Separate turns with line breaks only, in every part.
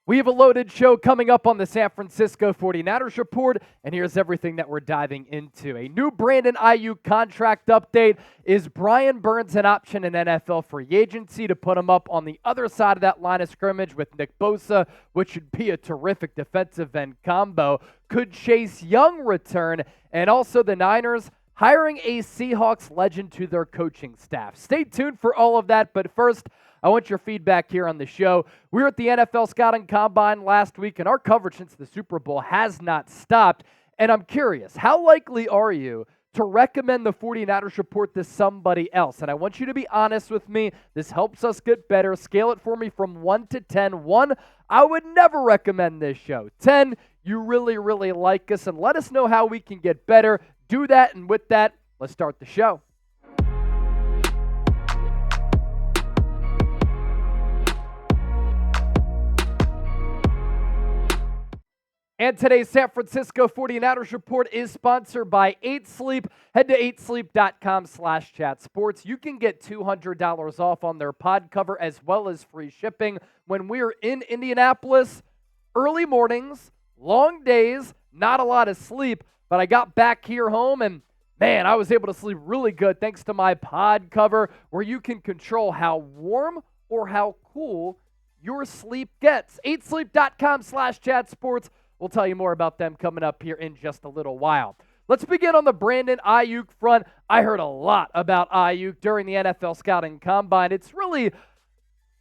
We have a loaded show coming up on the San Francisco 49ers Report, and here's everything that we're diving into. A new Brandon Aiyuk contract update. Is Brian Burns an option in NFL free agency to put him up on the other side of that line of scrimmage with Nick Bosa, which would be a terrific defensive end combo? Could Chase Young return? And also the Niners hiring a Seahawks legend to their coaching staff. Stay tuned for all of that, but first, I want your feedback here on the show. We were at the NFL Scouting Combine last week, and our coverage since the Super Bowl has not stopped. And I'm curious, how likely are you to recommend the 49ers Report to somebody else? And I want you to be honest with me. This helps us get better. Scale it for me from 1 to 10. 1, I would never recommend this show. 10, you really, really like us, and let us know how we can get better. Do that, and with that, let's start the show. And today's San Francisco 49ers Report is sponsored by 8 Sleep. Head to 8sleep.com/chatsports. You can get $200 off on their pod cover as well as free shipping when we're in Indianapolis. Early mornings, long days, not a lot of sleep, but I got back here home and man, I was able to sleep really good thanks to my pod cover where you can control how warm or how cool your sleep gets. 8sleep.com/chatsports. We'll tell you more about them coming up here in just a little while. Let's begin on the Brandon Aiyuk front. I heard a lot about Aiyuk during the NFL Scouting Combine. It's really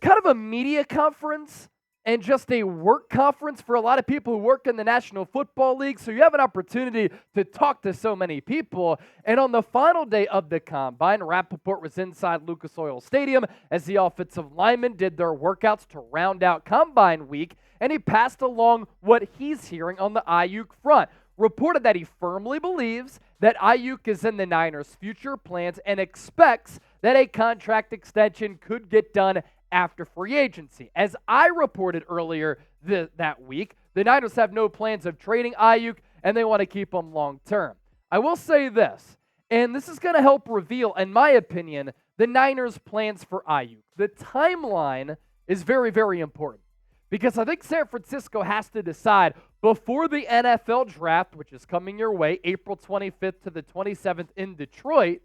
kind of a media conference and just a work conference for a lot of people who work in the National Football League. So you have an opportunity to talk to so many people. And on the final day of the Combine, Rappaport was inside Lucas Oil Stadium as the offensive linemen did their workouts to round out Combine week. And he passed along what he's hearing on the Aiyuk front. Reported that he firmly believes that Aiyuk is in the Niners' future plans and expects that a contract extension could get done after free agency. As I reported earlier that week, the Niners have no plans of trading Aiyuk, and they want to keep him long term. I will say this, and this is going to help reveal, in my opinion, the Niners' plans for Aiyuk. The timeline is very, very important. Because I think San Francisco has to decide before the NFL draft, which is coming your way, April 25th to the 27th in Detroit,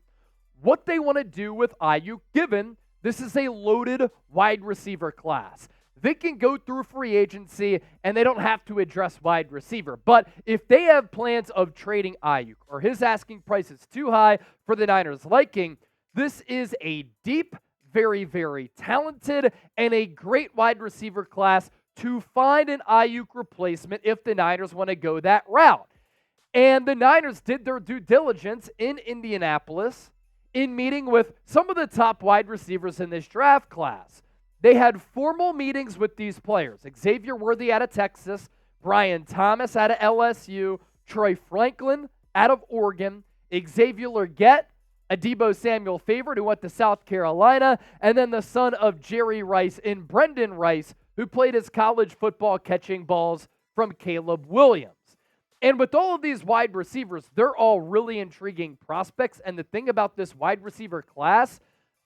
what they want to do with Aiyuk, given this is a loaded wide receiver class. They can go through free agency, and they don't have to address wide receiver. But if they have plans of trading Aiyuk, or his asking price is too high for the Niners' liking, this is a deep, very, very talented, and a great wide receiver class to find an Aiyuk replacement if the Niners want to go that route. And the Niners did their due diligence in Indianapolis in meeting with some of the top wide receivers in this draft class. They had formal meetings with these players. Xavier Worthy out of Texas, Brian Thomas out of LSU, Troy Franklin out of Oregon, Xavier Legette, a Deebo Samuel favorite who went to South Carolina, and then the son of Jerry Rice in Brenden Rice, who played his college football catching balls from Caleb Williams. And with all of these wide receivers, they're all really intriguing prospects. And the thing about this wide receiver class,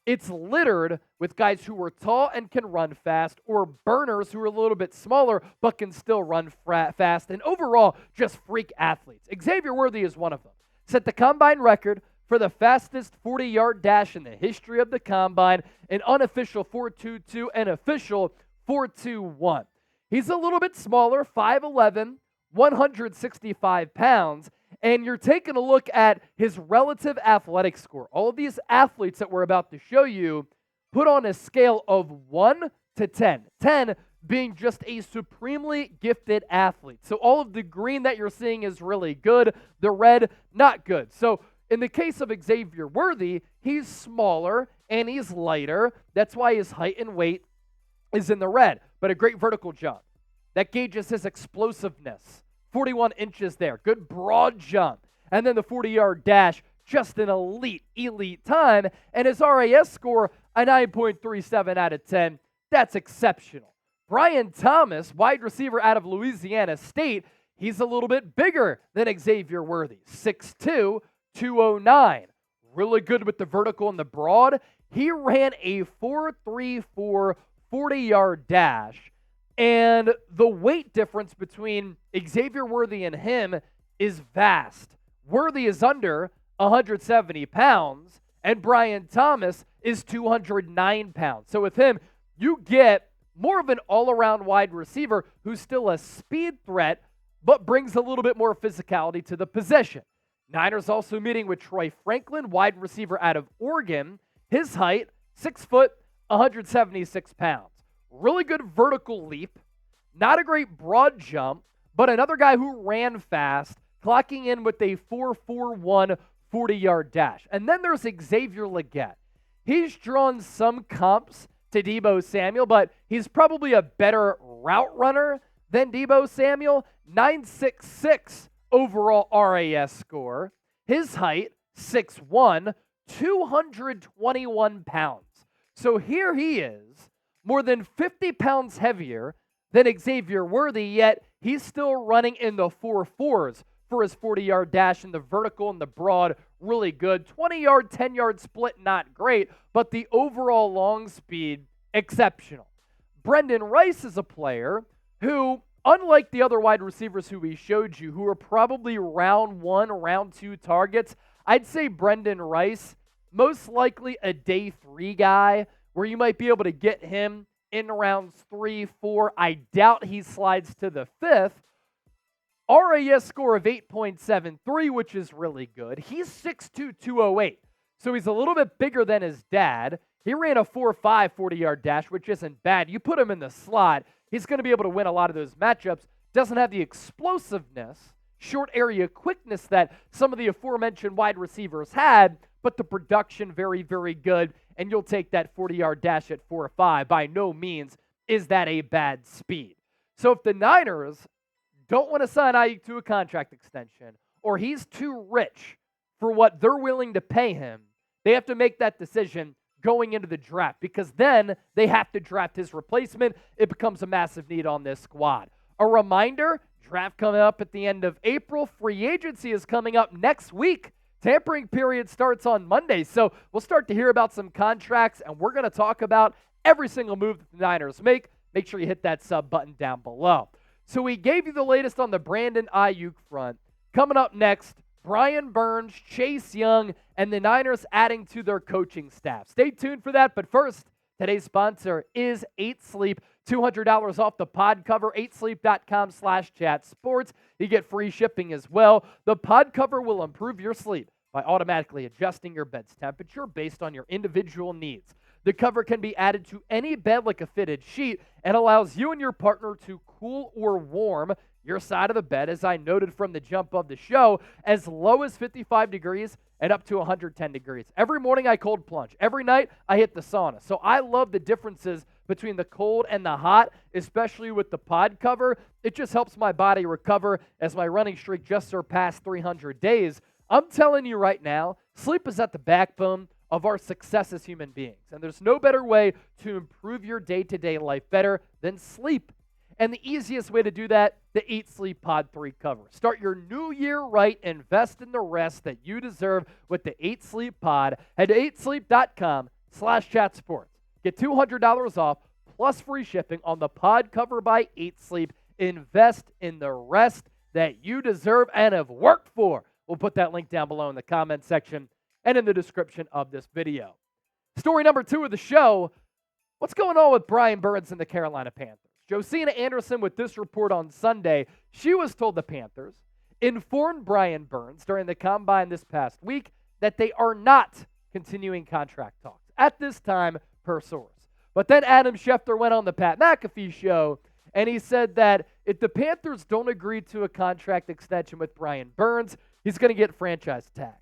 it's littered with guys who are tall and can run fast, or burners who are a little bit smaller but can still run fast, and overall just freak athletes. Xavier Worthy is one of them. Set the combine record for the fastest 40-yard dash in the history of the Combine, an unofficial 4.22 and official 4.21. He's a little bit smaller, 5'11", 165 pounds, and you're taking a look at his relative athletic score. All of these athletes that we're about to show you put on a scale of 1 to 10. 10 being just a supremely gifted athlete. So all of the green that you're seeing is really good. The red, not good. So in the case of Xavier Worthy, he's smaller and he's lighter. That's why his height and weight is in the red, but a great vertical jump. That gauges his explosiveness. 41 inches there. Good broad jump. And then the 40-yard dash, just an elite time. And his RAS score, a 9.37 out of 10. That's exceptional. Brian Thomas, wide receiver out of Louisiana State, he's a little bit bigger than Xavier Worthy. 6'2", 209. Really good with the vertical and the broad. He ran a 4.34 40-yard dash And the weight difference between Xavier Worthy and him is vast. Worthy is under 170 pounds, and Ambry Thomas is 209 pounds. So with him, you get more of an all-around wide receiver who's still a speed threat, but brings a little bit more physicality to the position. Niners also meeting with Troy Franklin, wide receiver out of Oregon. His height, 6 foot, 176 pounds. Really good vertical leap. Not a great broad jump, but another guy who ran fast, clocking in with a 4.41 40-yard dash. And then there's Xavier Legette. He's drawn some comps to Deebo Samuel, but he's probably a better route runner than Deebo Samuel. 9.66 overall RAS score. His height, 6'1", 221 pounds. So here he is, more than 50 pounds heavier than Xavier Worthy, yet he's still running in the 4.4s for his 40-yard dash, and the vertical and the broad, really good. 20-yard, 10-yard split, not great, but the overall long speed, exceptional. Brenden Rice is a player who, unlike the other wide receivers who we showed you, who are probably round 1, round 2 targets, I'd say Brenden Rice, most likely a day 3 guy, where you might be able to get him in rounds 3, 4. I doubt he slides to the 5th. RAS score of 8.73, which is really good. He's 6'2", 208, so he's a little bit bigger than his dad. He ran a 4.5 40-yard dash, which isn't bad. You put him in the slot, he's going to be able to win a lot of those matchups. Doesn't have the explosiveness, short area quickness that some of the aforementioned wide receivers had, but the production very, very good, and you'll take that 40-yard dash at 4.5. By no means is that a bad speed. So if the Niners don't want to sign Aiyuk to a contract extension, or he's too rich for what they're willing to pay him, they have to make that decision going into the draft, because then they have to draft his replacement. It becomes a massive need on this squad. A reminder, draft coming up at the end of April. Free agency is coming up next week. Tampering period starts on Monday, so we'll start to hear about some contracts, and we're going to talk about every single move that the Niners make. Make sure you hit that sub button down below. So we gave you the latest on the Brandon Aiyuk front. Coming up next, Brian Burns, Chase Young, and the Niners adding to their coaching staff. Stay tuned for that, but first, today's sponsor is 8 Sleep. $200 off the pod cover, 8sleep.com/chatsports. You get free shipping as well. The pod cover will improve your sleep by automatically adjusting your bed's temperature based on your individual needs. The cover can be added to any bed like a fitted sheet and allows you and your partner to cool or warm your side of the bed, as I noted from the jump of the show, as low as 55 degrees and up to 110 degrees. Every morning I cold plunge. Every night I hit the sauna. So I love the differences between the cold and the hot, especially with the pod cover. It just helps my body recover as my running streak just surpassed 300 days. I'm telling you right now, sleep is at the backbone of our success as human beings. And there's no better way to improve your day-to-day life better than sleep. And the easiest way to do that, the 8 Sleep Pod 3 cover. Start your new year right. Invest in the rest that you deserve with the 8 Sleep Pod. Head to 8sleep.com/chatsports. Get $200 off plus free shipping on the pod cover by 8 Sleep. Invest in the rest that you deserve and have worked for. We'll put that link down below in the comment section and in the description of this video. Story number 2 of the show, what's going on with Brian Burns and the Carolina Panthers? Josina Anderson with this report on Sunday. She was told the Panthers informed Brian Burns during the combine this past week that they are not continuing contract talks at this time, per source. But then Adam Schefter went on the Pat McAfee show, and he said that if the Panthers don't agree to a contract extension with Brian Burns, he's going to get franchise tagged.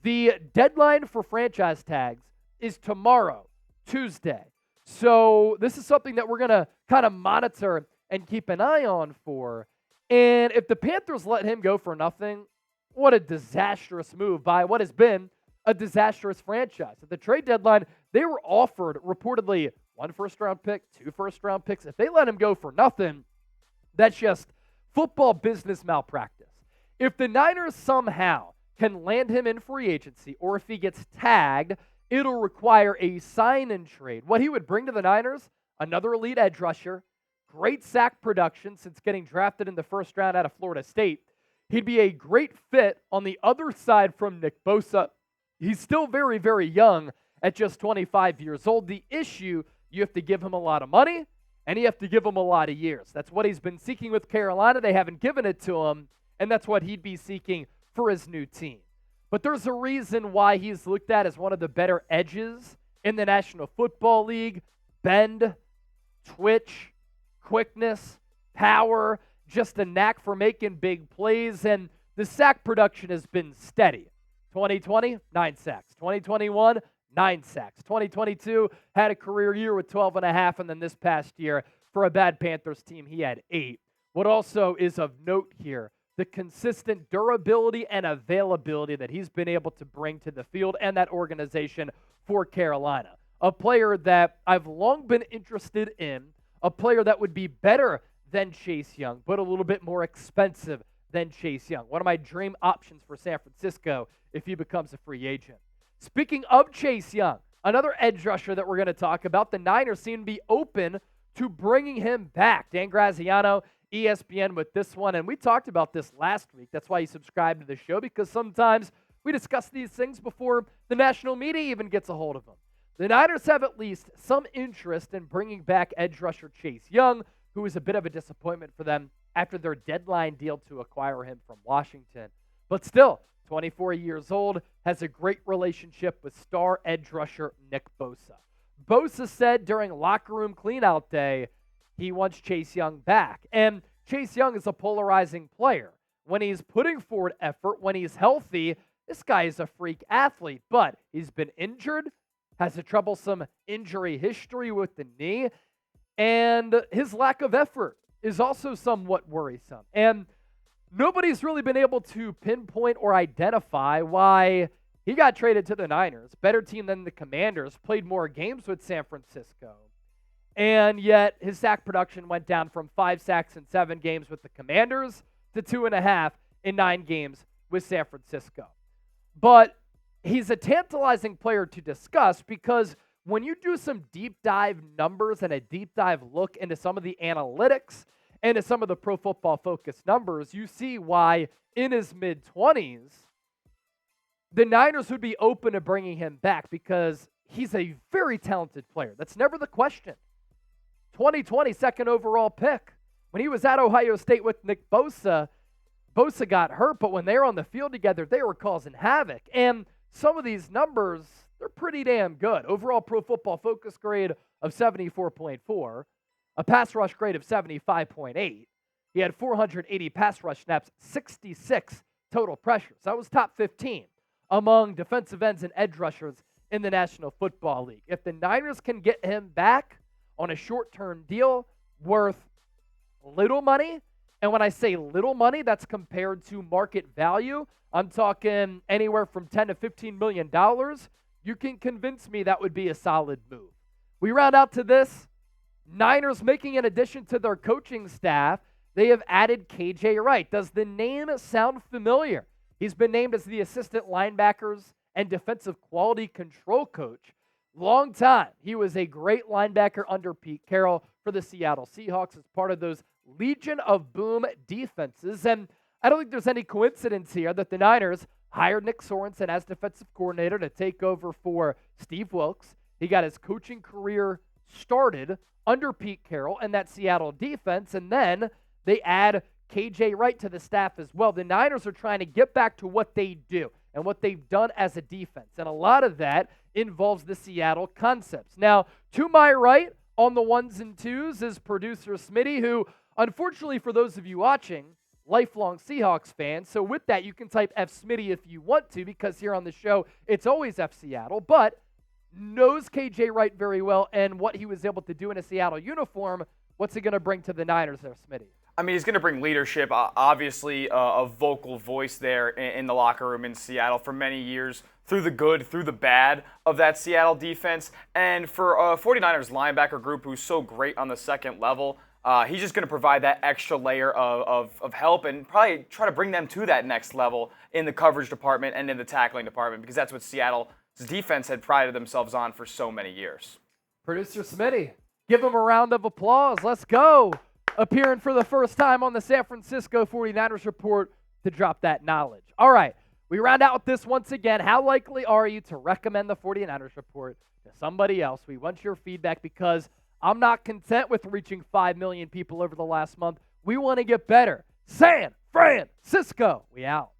The deadline for franchise tags is tomorrow, Tuesday. So this is something that we're going to kind of monitor and keep an eye on for. And if the Panthers let him go for nothing, what a disastrous move by what has been a disastrous franchise. At the trade deadline, they were offered reportedly 1 first-round pick, 2 first-round picks. If they let him go for nothing, that's just football business malpractice. If the Niners somehow can land him in free agency, or if he gets tagged, it'll require a sign and trade. What he would bring to the Niners, another elite edge rusher, great sack production since getting drafted in the first round out of Florida State. He'd be a great fit on the other side from Nick Bosa. He's still very, very young at just 25 years old. The issue, you have to give him a lot of money, and you have to give him a lot of years. That's what he's been seeking with Carolina. They haven't given it to him, and that's what he'd be seeking for his new team. But there's a reason why he's looked at as one of the better edges in the National Football League. Bend, twitch, quickness, power, just a knack for making big plays, and the sack production has been steady. 2020, 9 sacks. 2021, 9 sacks. 2022 had a career year with 12.5, and then this past year, for a bad Panthers team, he had 8. What also is of note here, the consistent durability and availability that he's been able to bring to the field and that organization for Carolina. A player that I've long been interested in, a player that would be better than Chase Young, but a little bit more expensive than Chase Young. One of my dream options for San Francisco if he becomes a free agent. Speaking of Chase Young, another edge rusher that we're going to talk about, the Niners seem to be open to bringing him back. Dan Graziano, ESPN with this one, and we talked about this last week. That's why you subscribe to the show, because sometimes we discuss these things before the national media even gets a hold of them. The Niners have at least some interest in bringing back edge rusher Chase Young, who is a bit of a disappointment for them after their deadline deal to acquire him from Washington. But still, 24 years old, has a great relationship with star edge rusher Nick Bosa. Bosa said during locker room cleanout day he wants Chase Young back. And Chase Young is a polarizing player. When he's putting forward effort, when he's healthy, this guy is a freak athlete. But he's been injured, has a troublesome injury history with the knee, and his lack of effort is also somewhat worrisome. And nobody's really been able to pinpoint or identify why he got traded to the Niners. Better team than the Commanders, played more games with San Francisco. And yet his sack production went down from 5 sacks in 7 games with the Commanders to 2.5 in 9 games with San Francisco. But he's a tantalizing player to discuss because when you do some deep dive numbers and a deep dive look into some of the analytics and to some of the Pro Football Focus numbers, you see why in his mid-20s, the Niners would be open to bringing him back because he's a very talented player. That's never the question. 2020 second overall pick. When he was at Ohio State with Nick Bosa, Bosa got hurt, but when they were on the field together, they were causing havoc. And some of these numbers, they're pretty damn good. Overall Pro Football Focus grade of 74.4, a pass rush grade of 75.8. He had 480 pass rush snaps, 66 total pressures. That was top 15 among defensive ends and edge rushers in the National Football League. If the Niners can get him back on a short-term deal worth little money, and when I say little money, that's compared to market value, I'm talking anywhere from $10 to $15 million, you can convince me that would be a solid move. We round out to this. Niners making an addition to their coaching staff. They have added KJ Wright. Does the name sound familiar? He's been named as the assistant linebackers and defensive quality control coach. Long time. He was a great linebacker under Pete Carroll for the Seattle Seahawks as part of those Legion of Boom defenses. And I don't think there's any coincidence here that the Niners hired Nick Sorensen as defensive coordinator to take over for Steve Wilks. He got his coaching career started under Pete Carroll and that Seattle defense, and then they add KJ Wright to the staff as well. The Niners are trying to get back to what they do and what they've done as a defense, and a lot of that involves the Seattle concepts. Now, to my right on the ones and twos is producer Smitty, who, unfortunately for those of you watching, lifelong Seahawks fan. So with that, you can type F Smitty if you want to, because here on the show, it's always F Seattle, but knows KJ Wright very well and what he was able to do in a Seattle uniform. What's he going to bring to the Niners there, Smitty?
I mean, he's going to bring leadership, obviously a vocal voice there in the locker room in Seattle for many years, through the good, through the bad of that Seattle defense. And for a 49ers linebacker group who's so great on the second level, he's just going to provide that extra layer of help and probably try to bring them to that next level in the coverage department and in the tackling department, because that's what Seattle's defense had prided themselves on for so many years.
Producer Smitty, Give him a round of applause. Let's go. Appearing for the first time on the San Francisco 49ers Report to drop that knowledge. All right, we round out with this once again. How likely are you to recommend the 49ers Report to somebody else? We want your feedback because I'm not content with reaching 5 million people over the last month. We want to get better. San Francisco, we out.